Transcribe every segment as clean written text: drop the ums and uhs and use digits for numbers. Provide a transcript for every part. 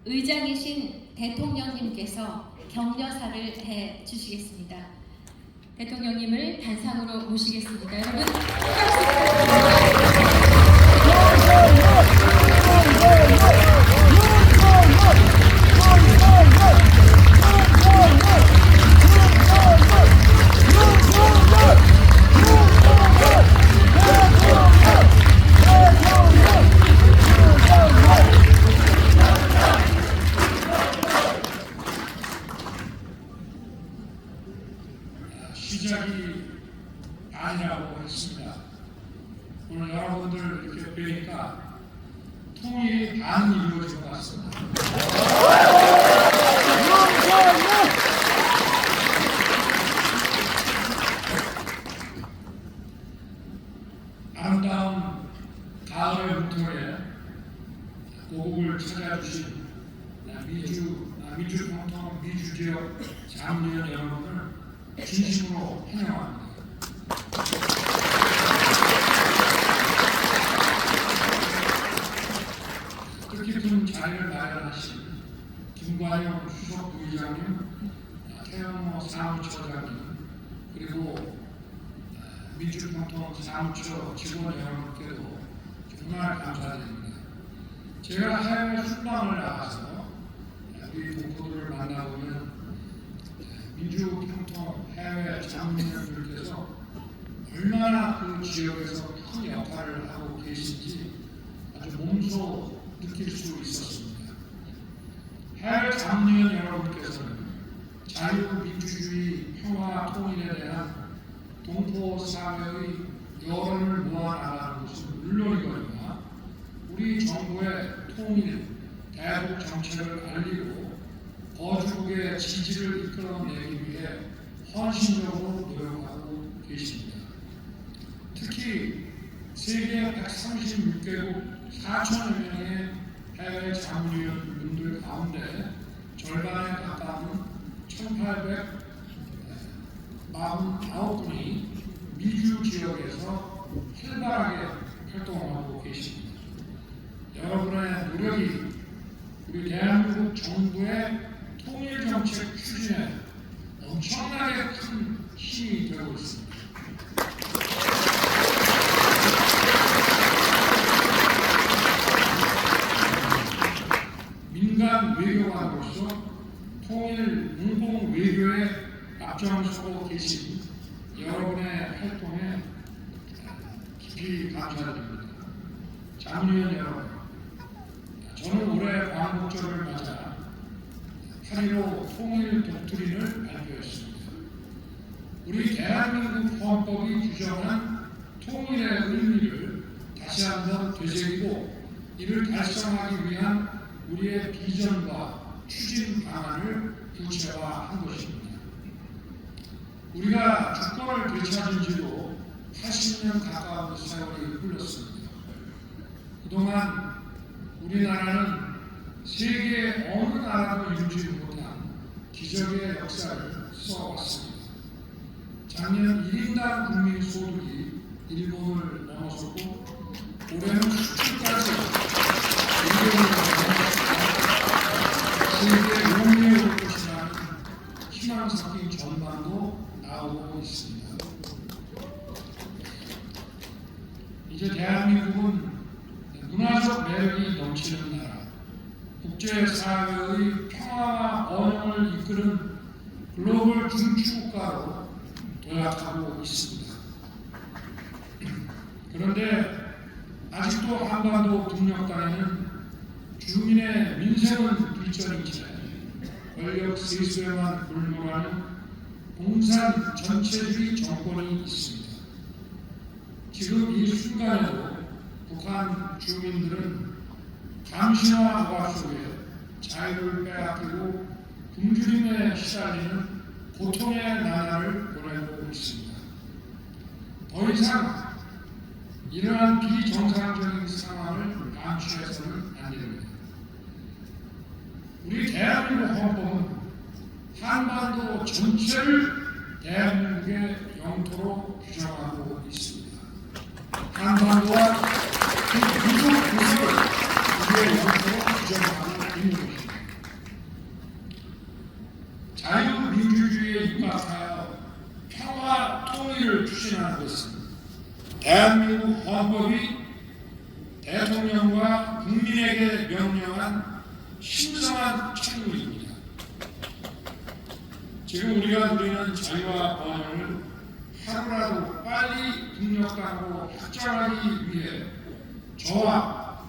의장이신 대통령님께서 격려사를 해 주시겠습니다. 대통령님을 단상으로 모시겠습니다. 여러분, 큰 시작이 아니라고 했습니다. 오늘 여러분들 이렇게 뵈니까 통일이 반 이루어진 것 같습니다. 아름다운 가을의 문턱에 고국을 찾아주신 민주평통 미주지역 장로연 여러분을 진심으로 환영합니다. 뜻깊은 자리를 마련하신 김관영 수석 부의장님, 태영모 사무처장님, 그리고 민주평통 사무처 직원 여러분께도 정말 감사드립니다. 제가 해외 순방을 나가서 우리 동포들을 만나보면 민주평통 해외 장로님들께서 얼마나 그 지역에서 큰 역할을 하고 계신지 아주 몸소 느낄 수 있었습니다. 해외 장로님 여러분께서는 자유민주주의 평화 통일에 대한 동포 사회의 여론을 모아나가는 것은 물론이거니와 우리 정부의 통일, 대북 정책을 알리고 거주국의 지지를 이끌어내기 위해 헌신적으로 노력하고 계십니다. 특히 세계 136개국 4천여 명의 해외 장로님들 가운데 절반에 가까운 1,849분이 미주 지역에서 활발하게 활동하고 계십니다. 여러분의 노력이 우리 대한민국 정부의 통일 정책 추진에 엄청나게 큰 힘이 되고 있습니다. 민간 외교관으로서 통일 공공 외교에 앞장서고 계신 여러분의 활동에 깊이 감사드립니다. 장로연 여러분, 저는 올해 광복절을 맞아 8.15 통일 독트린을 발표했습니다. 우리 대한민국 헌법이 규정한 통일의 의미를 다시 한번 되새기고 이를 달성하기 위한 우리의 비전과 추진 방안을 구체화한 것입니다. 우리가 주권을 되찾은 지도 80년 가까운 세월이 흘렀습니다. 그동안 우리나라는 세계 어느 나라도 이루지 못한 기적의 역사를 써왔습니다. 작년 1인당 국민 소득이 일본을 넘어섰고 올해는 수출까지 일본을 넘어서 세계 5위에 올 것이라는 희망 섞인 전망도 나오고 있습니다. 이제 대한민국은 문화적 매력이 넘치는 나라, 국제사회의 평화와 번영을 이끄는 글로벌 중추국가로 도약하고 있습니다. 그런데 아직도 한반도 북녘땅에는 주민의 민생은 뒷전인 채 권력 세수에만 골몰하는 공산 전체주의 정권이 있습니다. 지금 이 순간에도 북한 주민들은 감시와 억압 속에 자유를 빼앗기고 굶주림에 시달리는 고통의 나날을 보내고 있습니다. 더 이상 이러한 비정상적인 상황을 감추해서는 안 됩니다. 우리 대한민국 헌법은 한반도 전체를 대한민국의 영토로 규정하고 있습니다. 한반도와 그 부속 구석을 우리의 영토로 규정하고 있는 것입니다. 자유민주주의에 입각하여 평화 통일을 추진하는 것은 대한민국 헌법이 대통령과 국민에게 명령한 신성한 책무입니다. 지금 우리가 누리는 자유와 번영을 하루라도 빨리 국력화하고 확장하기 위해 저와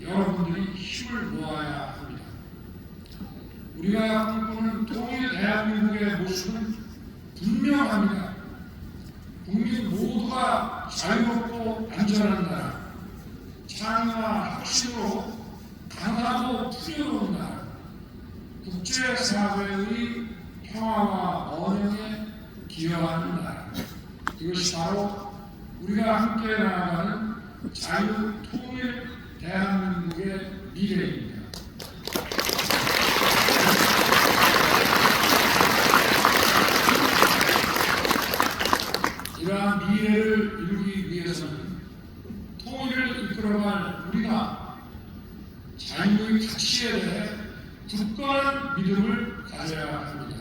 여러분들이 힘을 모아야 합니다. 우리가 꿈꾸는 통일 대한민국의 모습은 분명합니다. 국민 모두가 자유롭고 안전한 나라, 창의와 혁신으로 강하고 풍요로운 나라, 국제사회의 평화와 번영에 기여하는 나라, 이것이 바로 우리가 함께 나아가는 자유 통일 대한민국의 미래입니다. 이러한 미래를 이루기 위해서는 통일을 이끌어갈 우리가 자유의 가치에 대해 굳건한 믿음을 가져야 합니다.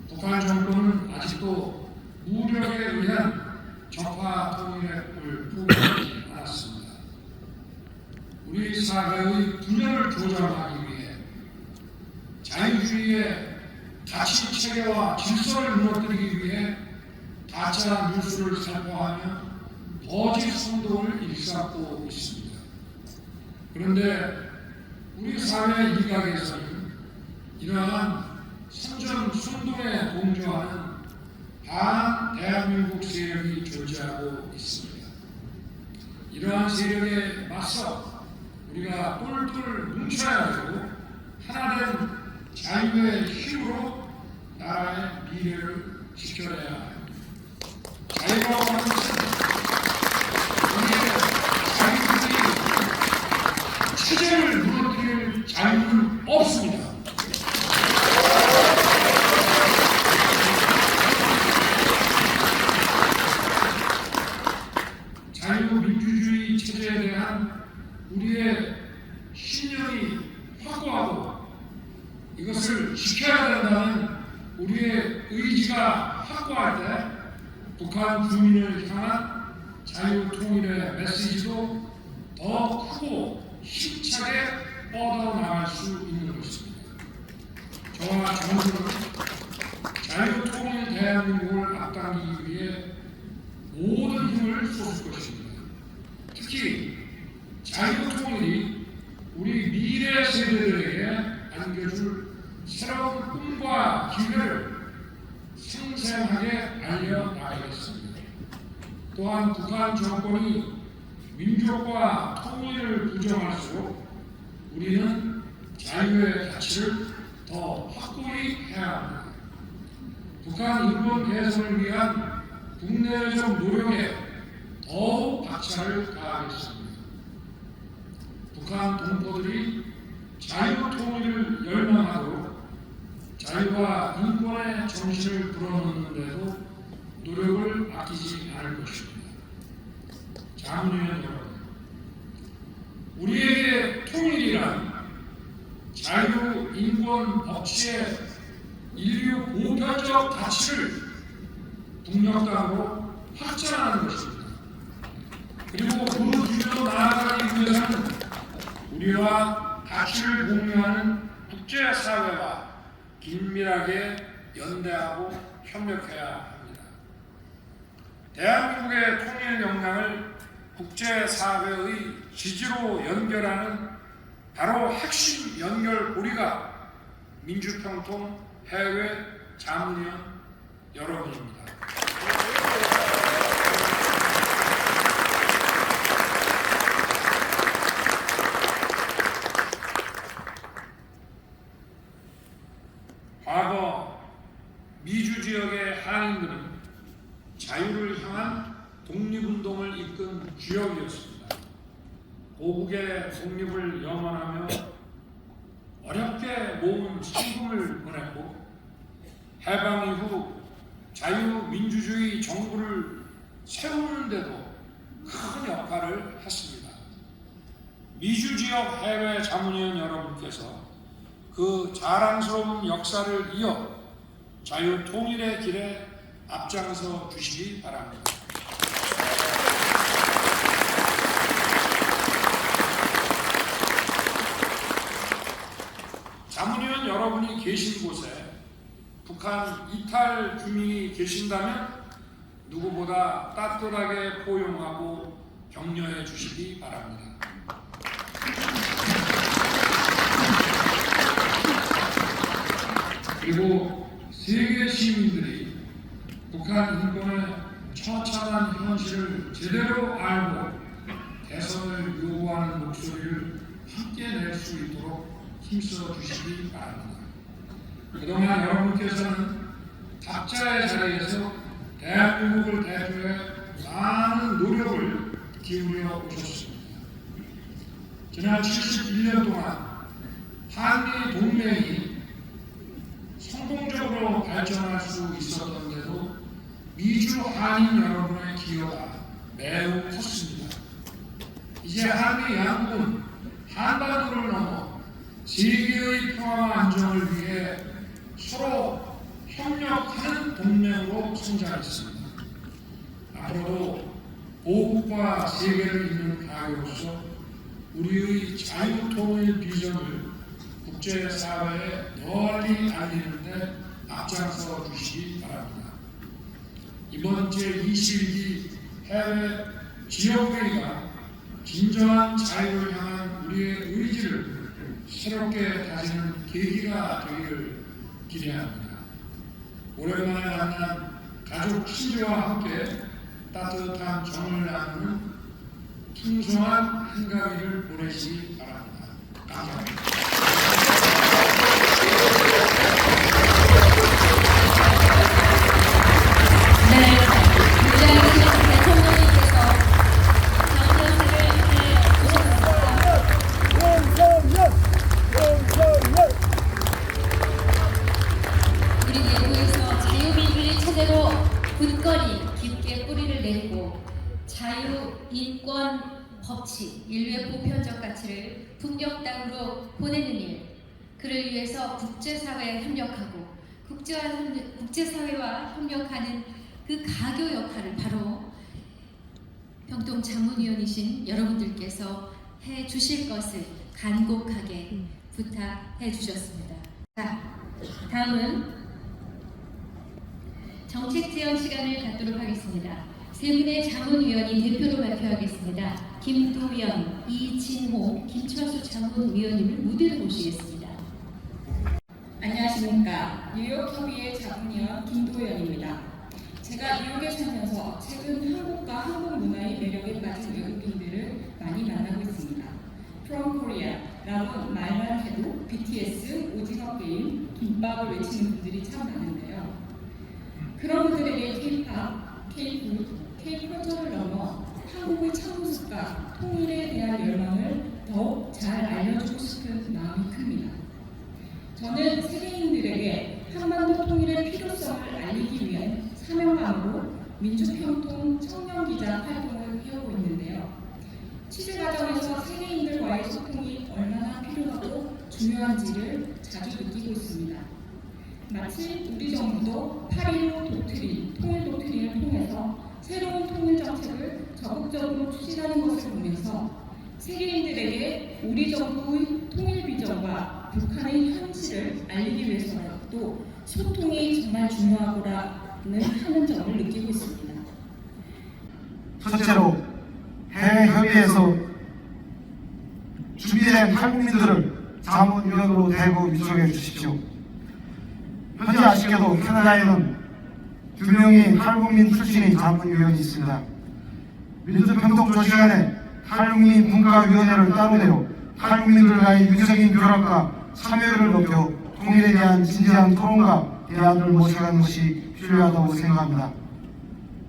북한 정권은 아직도 무력에 의한 적화 통일의 꿈을 포기하지 않았습니다. 우리 사회의 분열을 조장하기 위해 자유주의의 가치 체계와 질서를 무너뜨리기 위해 가짜 뉴스를 살포하며 거짓 선동을 일삼고 있습니다. 그런데 우리 사회 일각에서는 이러한 선전 선동에 동조하는 반 대한민국 세력이 존재하고 있습니다. 이러한 세력에 맞서 우리가 똘똘 뭉쳐야 되고 하나된 자유의 힘으로 나라의 미래를 지켜내야 합니다. 자유라고 하는 것은 우리의 자유들이 체제를 무너뜨릴 자유는 없습니다. 자유민주주의 체제에 대한 우리의 신념이 확고하고 이것을 지켜야 된다는 우리의 의지가 확고할 때 북한 주민을 향한 자유 통일의 메시지도 더 크고 힘차게 뻗어나갈 수 있는 것입니다. 저와 정부는 자유 통일 대한민국을 앞당기기 위해 모든 힘을 쏟을 것입니다. 특히 자유 통일이 우리 미래 세대들에게 안겨줄 새로운 꿈과 기회를 생생하게 알려나가겠습니다. 또한 북한 정권이 민족과 통일을 부정할수록 우리는 자유의 가치를 더 확고히 해야 합니다. 북한 인권 개선을 위한 국내적 노력에 더욱 박차를 가하겠습니다. 북한 동포들이 자유 통일을 열망하도록 자유와 인권의 정신을 불어넣는 데도 노력을 아끼지 않을 것입니다. 자문위원 여러분, 우리에게 통일이란 자유, 인권, 법치의 인류 보편적 가치를 동력당으로 확장하는 것입니다. 그리고 그 뒤로 나아가기 위해서는 우리와 가치를 공유하는 국제사회와 긴밀하게 연대하고 협력해야 합니다. 대한민국의 통일 역량을 국제사회의 지지로 연결하는 바로 핵심 연결고리가 민주평통 해외 자문위원 여러분입니다. 과거 미주 지역의 한인들은 자유를 향한 독립운동을 이끈 주역이었습니다. 고국의 독립을 염원하며 어렵게 모은 신금을 보냈고 해방 이후 자유민주주의 정부를 세우는 데도 큰 역할을 했습니다. 미주 지역 해외 자문위원 여러분께서 그 자랑스러운 역사를 이어 자유 통일의 길에 앞장서 주시기 바랍니다. 자문위원 여러분이 계신 곳에 북한 이탈 주민이 계신다면 누구보다 따뜻하게 포용하고 격려해 주시기 바랍니다. 그리고 세계 시민들이 북한 인권의 처참한 현실을 제대로 알고 개선을 요구하는 목소리를 함께 낼 수 있도록 힘써 주시기 바랍니다. 그동안 여러분께서는 각자의 자리에서 대한민국을 대표해 많은 노력을 기울여 오셨습니다. 지난 71년 동안 한미 동맹이 성공적으로 발전할 수 있었던데도 미주 한인 여러분의 기여가 매우 컸습니다. 이제 한미 양군 한반도를 넘어 세계의 평화와 안정을 위해 서로 협력하는 동맹으로 성장했습니다. 앞으로도 보국과 세계를 잇는 가교로서 우리의 자유통일 비전을 국제사회에 널리 알리는 데 앞장서 주시기 바랍니다. 이번 제21기 해외 지역회의가 진정한 자유를 향한 우리의 의지를 새롭게 다지는 계기가 되기를 기대합니다. 오랜만에 만난 가족 친지와 함께 따뜻한 정을 나누는 풍성한 한가위를 보내시기 바랍니다. 감사합니다. 네, 문재인 대통령님께서 우리 내부에서 자유민주주의 체제로 굳건히 깊게 뿌리를 내리고 자유, 인권, 법치, 인류의 보편적 가치를 북녘 땅으로 보내는 일, 그를 위해서 국제사회에 협력하고 국제사회와 협력하는 그 가교 역할을 바로 병동 자문위원이신 여러분들께서 해 주실 것을 간곡하게 부탁해 주셨습니다. 자, 다음은 정책지원 시간을 갖도록 하겠습니다. 세 분의 자문위원이 대표로 발표하겠습니다. 김도연, 이진호, 김철수 자문위원님을 무대로 모시겠습니다. 안녕하십니까. 뉴욕 협의회 자문위원 김도연입니다. 제가 뉴욕에 살면서 최근 한국과 한국 문화의 매력에 빠진 외국인들을 많이 만나고 있습니다. From Korea라고 말만 해도 BTS, 오징어 게임, 김밥을 외치는 분들이 참 많은데요. 그런 분들에게 K-팝, K-푸드, K-컬처를 넘어 한국의 참모습과 통일에 대한 열망을 더욱 잘 알려주고 싶은 마음이 큽니다. 저는 세계인들에게 한반도 통일의 필요성을 알리기 위해 사명감으로 민주평통 청년기자 활동을 해오고 있는데요. 취재 과정에서 세계인들과의 소통이 얼마나 필요하고 중요한지를 자주 느끼고 있습니다. 마치 우리 정부도 8.15 독트린, 통일 독트린을 통해서 새로운 통일 정책을 적극적으로 추진하는 것을 보면서 세계인들에게 우리 정부의 통일 비전과 북한의 현실을 알리기 위해서라도 소통이 정말 중요하구나는 하는 점을 느끼고 있습니다. 첫째로 해외 협의에서 준비된 탈북민들을 자문위원으로 대거 위촉해 주십시오. 현재 아쉽게도 캐나다에는 2명의 탈북민 출신의 자문위원이 있습니다. 민주평통 조시간에 탈북민 분과위원회를 따로 내어 탈북민들과의 유기적인 결합과 참여를 높여 통일에 대한 진지한 토론과 대안을 모색하는 것이 필요하다고 생각합니다.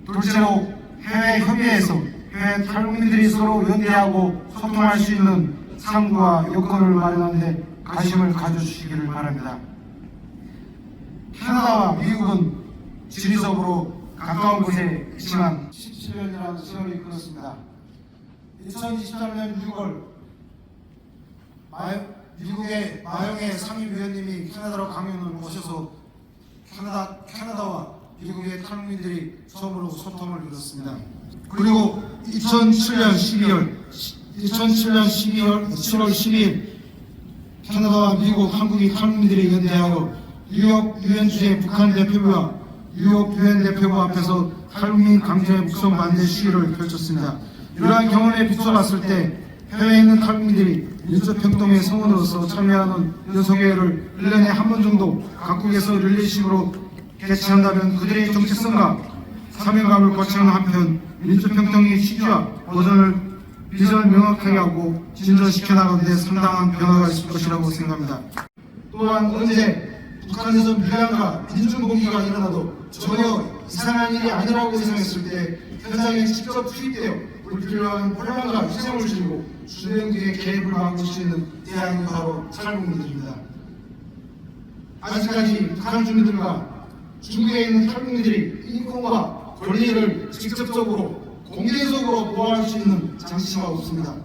둘째로 해외 협의에서 해외 탈북민들이 서로 연대하고 소통할 수 있는 상부와 여건을 마련하는 데 관심을 가져주시기를 바랍니다. 캐나다와 미국은 지리적으로 가까운 곳에 있지만 17년이라는 세월이 흘렀습니다. 2023년 6월 미국의 마영애 상임위원님이 캐나다로 강연을 오셔서 캐나다와 미국의 탈북민들이 처음으로 소통을 이뤘습니다. 그리고 2007년 7월 12일 캐나다와 미국, 한국이 탈북민들이 연대하여 뉴욕 유엔 주재 북한 대표부와 뉴욕 유엔 대표부 앞에서 탈북민 강제 북송 반대 시위를 펼쳤습니다. 이러한 경험에 비춰봤을 때 해외에 있는 탈북민들이 민주평통의 성원으로서 참여하는 연석회를 1년에 한 번 정도 각국에서 릴레이식으로 개최한다면 그들의 정체성과 사명감을 거치는 한편 민주평통의 취지와 비전을 명확하게 하고 진전시켜 나가는 데 상당한 변화가 있을 것이라고 생각합니다. 또한 언제 북한에서 밀양과 민중봉기가 일어나도 전혀 이상한 일이 아니라고 예상했을 때 현장에 직접 투입되어 불필요한 혼란과 희생을 줄이고 주변국의 개입을 막을 수 있는 대안이 바로 탈북민들입니다. 아직까지 북한 주민들과 중국에 있는 탈북민들이 인권과 권리를 직접적으로 공개적으로 보호할 수 있는 장치가 없습니다.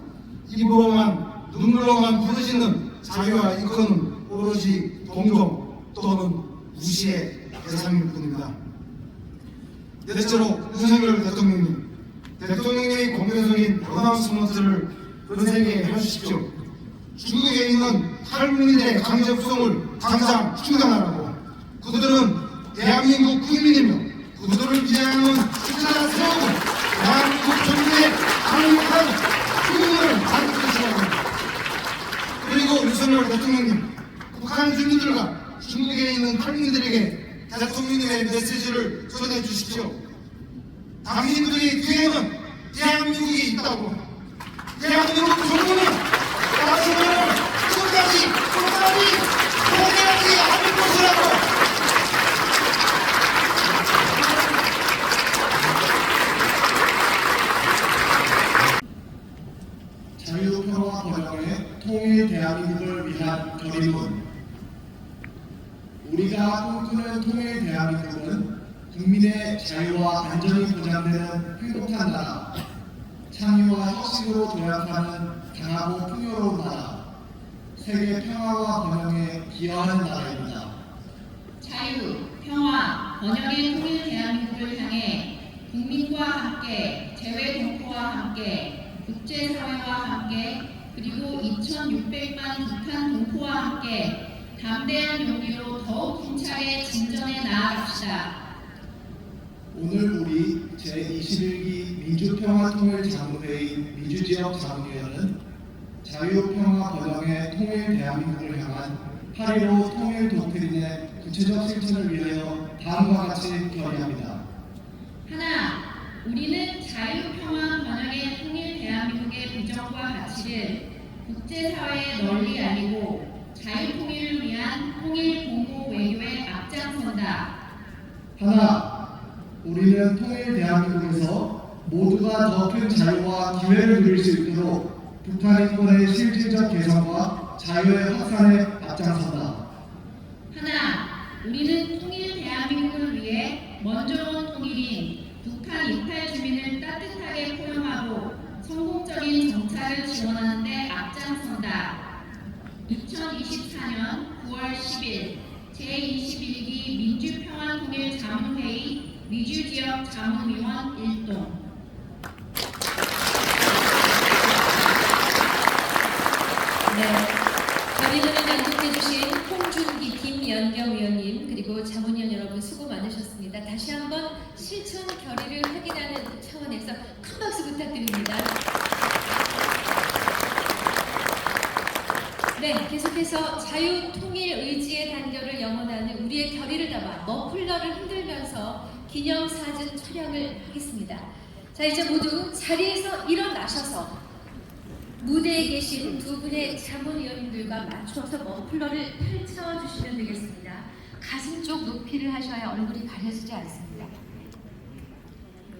입으로만 눈물로만 부르짖는 자유와 인권은 오로지 동정 또는 무시의 대상일 뿐입니다. 넷째로 윤석열 대통령님의 공개적인 어나운스먼트를 건설하게 해주십시오. 중국에 있는 탈북민들의 강제 북송을 당장 중단하라고. 그들은 대한민국 국민이며 그들을 위하여는 국가가 세우고 대한민국 정부의 강력한 주민을 받을 것이라고. 그리고 윤석열 대통령님, 북한 주민들과 중국에 있는 탈북민들에게 대통령님의 메시지를 전해 주십시오. 당신들의 뒤에는 대한민국이 있다고. 대한민국 정부는 당신들을 끝까지 포기하지 않을 것이라고. 자유평화 번영의 통일 대한민국을 위한 결의문. 우리가 꿈꾸는 통일 대한민국은 국민의 자유와 안전이 보장되는 행복한 나라, 창의와 혁신으로 도약하는 강하고 풍요로운 나라, 세계 평화와 번영에 기여하는 나라입니다. 자유, 평화, 번영의 통일 대한민국을 향해 국민과 함께, 재외 동포와 함께, 국제사회와 함께, 그리고 2,600만 북한 동포와 함께 담대한 용기로 더욱 힘차게 진전해 나아갑시다. 오늘 우리 제21기 민주평화통일자문회의 민주지역자문위원회는 자유평화 번영의 통일 대한민국을 향한 8.15 통일 독트린의 구체적 실천을 위하여 다음과 같이 결의합니다. 하나, 우리는 자유평화 번영의 통일 대한민국의 비전과 가치를 국제사회에 널리 알리고 자유통일을 위한 통일 공고 외교에 앞장선다. 하나, 우리는 통일 대한민국에서 모두가 더 큰 자유와 기회를 누릴 수 있도록 북한 인권의 실질적 개선과 자유의 확산에 앞장선다. 하나, 우리는 통일 대한민국을 위해 먼저 온 통일인 북한 이탈 주민을 따뜻하게 포용하고 성공적인 정착을 지원하는 데 앞장선다. 2024년 9월 10일 제21기 민주평화통일자문회의 미주지역 자문위원 1동. 결의문을 낭독해주신 홍준기 김연경 위원님 그리고 자문위원 여러분 수고 많으셨습니다. 다시 한번 실천 결의를 확인하는 차원에서 큰 박수 부탁드립니다. 네, 계속해서 자유, 통일, 의지의 단결을 영원하는 우리의 결의를 담아 머플러를 흔들면서 기념사진 촬영을 하겠습니다. 자, 이제 모두 자리에서 일어나셔서 무대에 계신 두 분의 자문위원님들과 맞춰서 머플러를 펼쳐주시면 되겠습니다. 가슴 쪽 높이를 하셔야 얼굴이 가려지지 않습니다.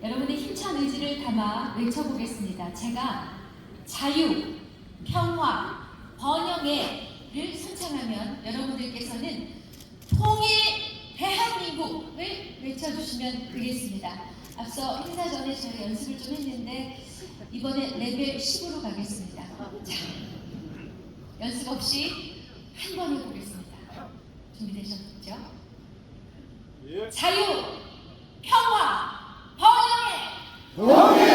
여러분의 힘찬 의지를 담아 외쳐보겠습니다. 제가 자유, 평화, 번영의를 선창하면 여러분들께서는 통일 대한민국을 외쳐주시면 되겠습니다. 앞서 행사 전에 저희 연습을 좀 했는데 이번에 레벨 10으로 가겠습니다. 자, 연습 없이 한 번 해보겠습니다. 준비되셨죠? 자유, 평화, 번영의